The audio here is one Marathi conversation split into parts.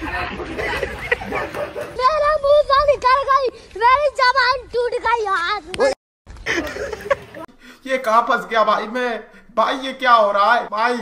मेरा मुंह से निकल गई, मेरी जबान टूट गई यार। ये कहाँ फंस गया भाई मैं? भाई ये क्या हो रहा है भाई?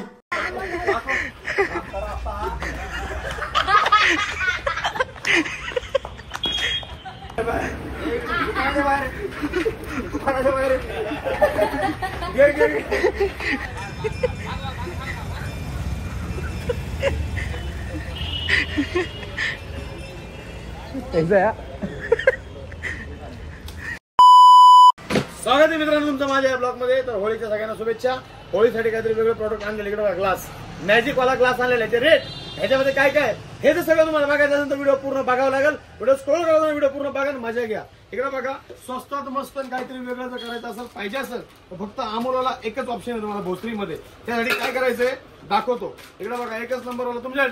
स्वागत आहे मित्रांनो तुमचं माझ्या या ब्लॉग मध्ये। तर होळीच्या सगळ्यांना शुभेच्छा। होळीसाठी काहीतरी वेगळे प्रोडक्ट आणले, इकडे ग्लास, मॅजिक वाला ग्लास आणलेला आहे। रेट ह्याच्यामध्ये काय काय हे तर सगळं तुम्हाला बघायचं असेल तर व्हिडिओ पूर्ण बघावं लागेल। व्हिडिओ स्क्रोल करा, व्हिडिओ पूर्ण बघा, मजा घ्या। इकडे बघा, स्वस्तात मस्त काहीतरी वेगळं जर करायचं असेल, पाहिजे असेल तर फक्त अमोलला एकच ऑप्शन आहे तुम्हाला भोसरीमध्ये। त्यासाठी काय करायचंय दाखवतो। इकडे बघा, एकच नंबरवाला तुमच्या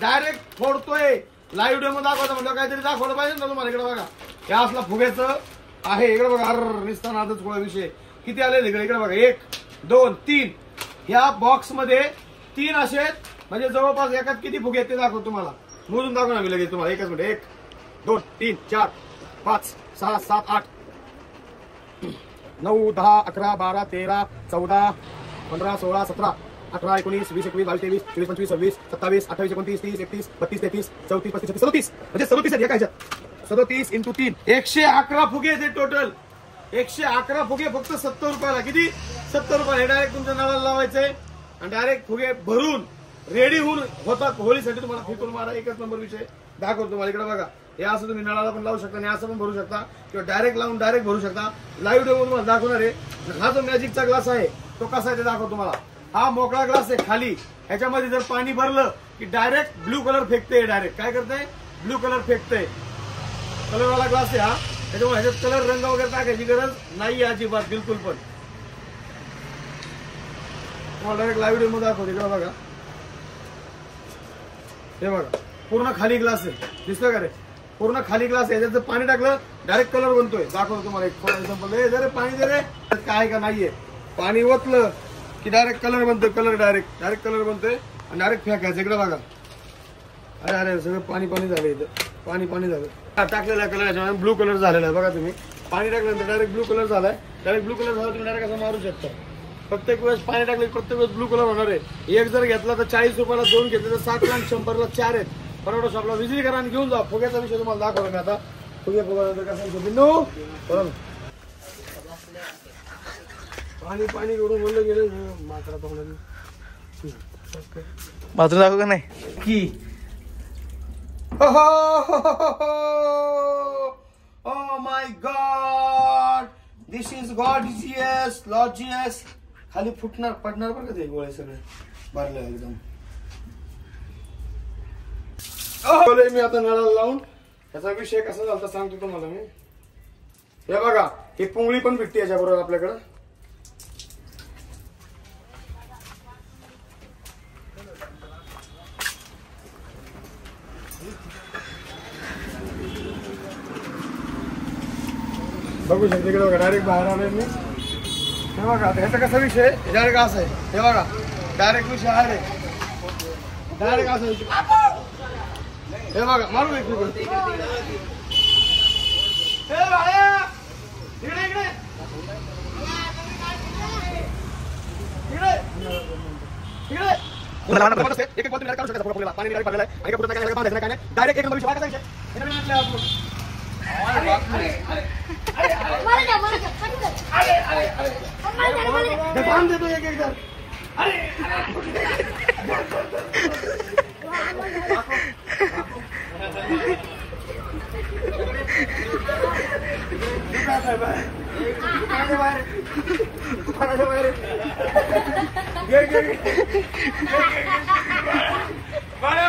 डायरेक्ट फोडतोय। लाईव्ह व्हिडिओ मध्ये दाखवतो म्हणजे काहीतरी दाखवलं पाहिजे ना तुम्हाला। इकडे बघा, या असला फुग्याचं आहे। इकडे बघा, अर निस्तान आजच गोळा विषय किती आले इकडे। इकडे बघा, 1 2 3 या बॉक्स मध्ये 3 असे आहेत, म्हणजे जवळपास एकात किती फुगे आहेत ते दाखवतो तुम्हाला। मोजून दाखवून आम्ही लगेच तुम्हाला एकच मिनिट। 1 2 3 4 5 6 7 8 9 10 11 12 13 14 15 16 17 18 19 20 21 22 23 24 25 26 27 28 29 30 31 32 33 34 35 36 म्हणजे 37 आहेत एका ह्याच्यात। 37 × 3 111 फुगे आहेत टोटल। 111 फुगे फक्त 70 रुपयाला। किती? 70 रुपये। डायरेक्ट तुमच्या नळाला लावायचे आणि डायरेक्ट फुगे भरून रेडी होऊन होतात होळीसाठी। तुम्हाला फिकून मारा, एकच नंबर विषय दाखवतो तुम्हाला। इकडे बघा, हे असं तुम्ही नळाला पण लावू शकता आणि असं पण भरू शकता किंवा डायरेक्ट लावून डायरेक्ट भरू शकता। लाईव्ह व्हिडिओ तुम्हाला दाखवणार आहे। हा जो मॅजिकचा ग्लास आहे तो कसा आहे ते दाखवतो तुम्हाला। हा मोकळा ग्लास आहे खाली, ह्याच्यामध्ये जर पाणी भरलं की डायरेक्ट ब्लू कलर फेकते। डायरेक्ट काय करते? ब्लू कलर फेकते। कलरवाला ग्लास आहे हा, त्याच्यामुळे ह्याच्यात कलर रंग वगैरे टाकायची गरज नाही अजिबात, बिलकुल पण। तुम्हाला डायरेक्ट लाईव्ह व्हिडिओ मध्ये दाखवतो। इकडे बघा, हे बघा, पूर्ण खाली ग्लास आहे, दिसलं का रे? पूर्ण खाली ग्लास आहे। त्याचं पाणी टाकलं डायरेक्ट कलर बनतोय। दाखवतो तुम्हाला एक फॉर एक्झाम्पल। हे जरे पाणी दे रे, काय का नाहीये, पाणी ओतलं की डायरेक्ट कलर बनतोय। कलर डायरेक्ट कलर बनतोय आणि डायरेक्ट फेकायचं। इकडे बघा, अरे अरे सगळं पाणी झालं इथं, पाणी झालं। टाकलेला कलर याच्यामध्ये ब्लू कलर झालेला आहे बघा। तुम्ही पाणी टाकल्यानंतर डायरेक्ट ब्लू कलर झालाय। डायरेक्ट ब्लू कलर झाला, तुम्ही डायरेक्ट असं मारू शकता। प्रत्येक वेळेस पाणी टाकलं प्रत्येक वेळेस ब्लू कलर होणार आहे। एक जर घेतला तर 40 रुपयाला 2 घेतले तर 60 ला 100 ला 4 आहेत। परवडा शॉपला विजिट करा आणि घेऊन जा। फुग्याचा विषय तुम्हाला दाखवतो मी आता। फुग्यानंतर कसं बिंदू पाणी करून बोललं गेलं मात्र बाथरूम दाखव का नाही की Oh my God, this is gorgeous, gorgeous. खाली फुटणार पडणार बरं का ते गोळे सगळे भरले एकदम। मी आता नळाला लावून त्याचा विषय कसा झाला सांगतो तुम्हाला मी। हे बघा, ही पुंगळी पण भेटते याच्याबरोबर आपल्याकडं। बघू शकते। इकडे बघा, डायरेक्ट बाहेर आलोय मी। हे बघा, ह्याचा कसा विषय डायरेक्ट असं आहे। हे बघा, डायरेक्ट विषय आहे, डायरेक्ट असं विषय। हे बघा, मारू एक इकडे इकडे एक काढू शकता पाणी डायरेक्ट भरलेलं आहे आणि डायरेक्ट एक नंबर विषय काय काम देतो एक एकदा।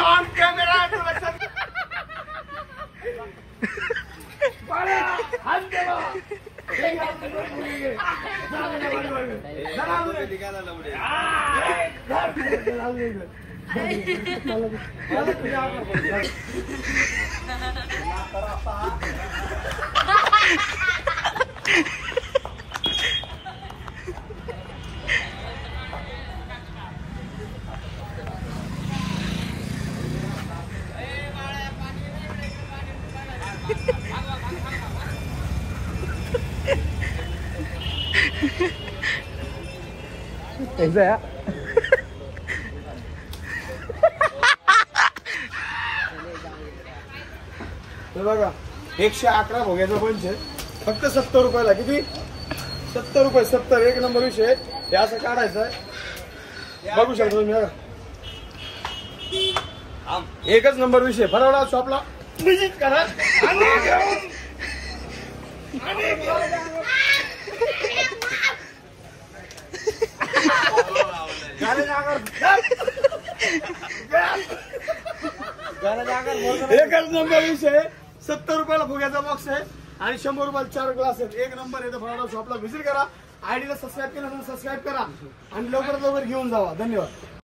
ऑन कॅमेरा बघा 111 भोग्याचा पंच आहे फक्त 70 रुपयाला. किती? 70 रुपये. 70 एक नंबर विषय. हे असं काढायचं आहे बघू शकतो तुम्ही. एकच नंबर विषय. फरावडा शॉपला विजिट करा. एकच नंबर विषय. 70 रुपयाला फुग्याचा बॉक्स आहे आणि 100 रुपयाला 4 ग्लास आहेत. एक नंबर आहे. फरावडा शॉपला व्हिजिट करा. आयडीला सबस्क्राईब केलं तर सबस्क्राईब करा आणि लवकरात लवकर घेऊन जावा. धन्यवाद.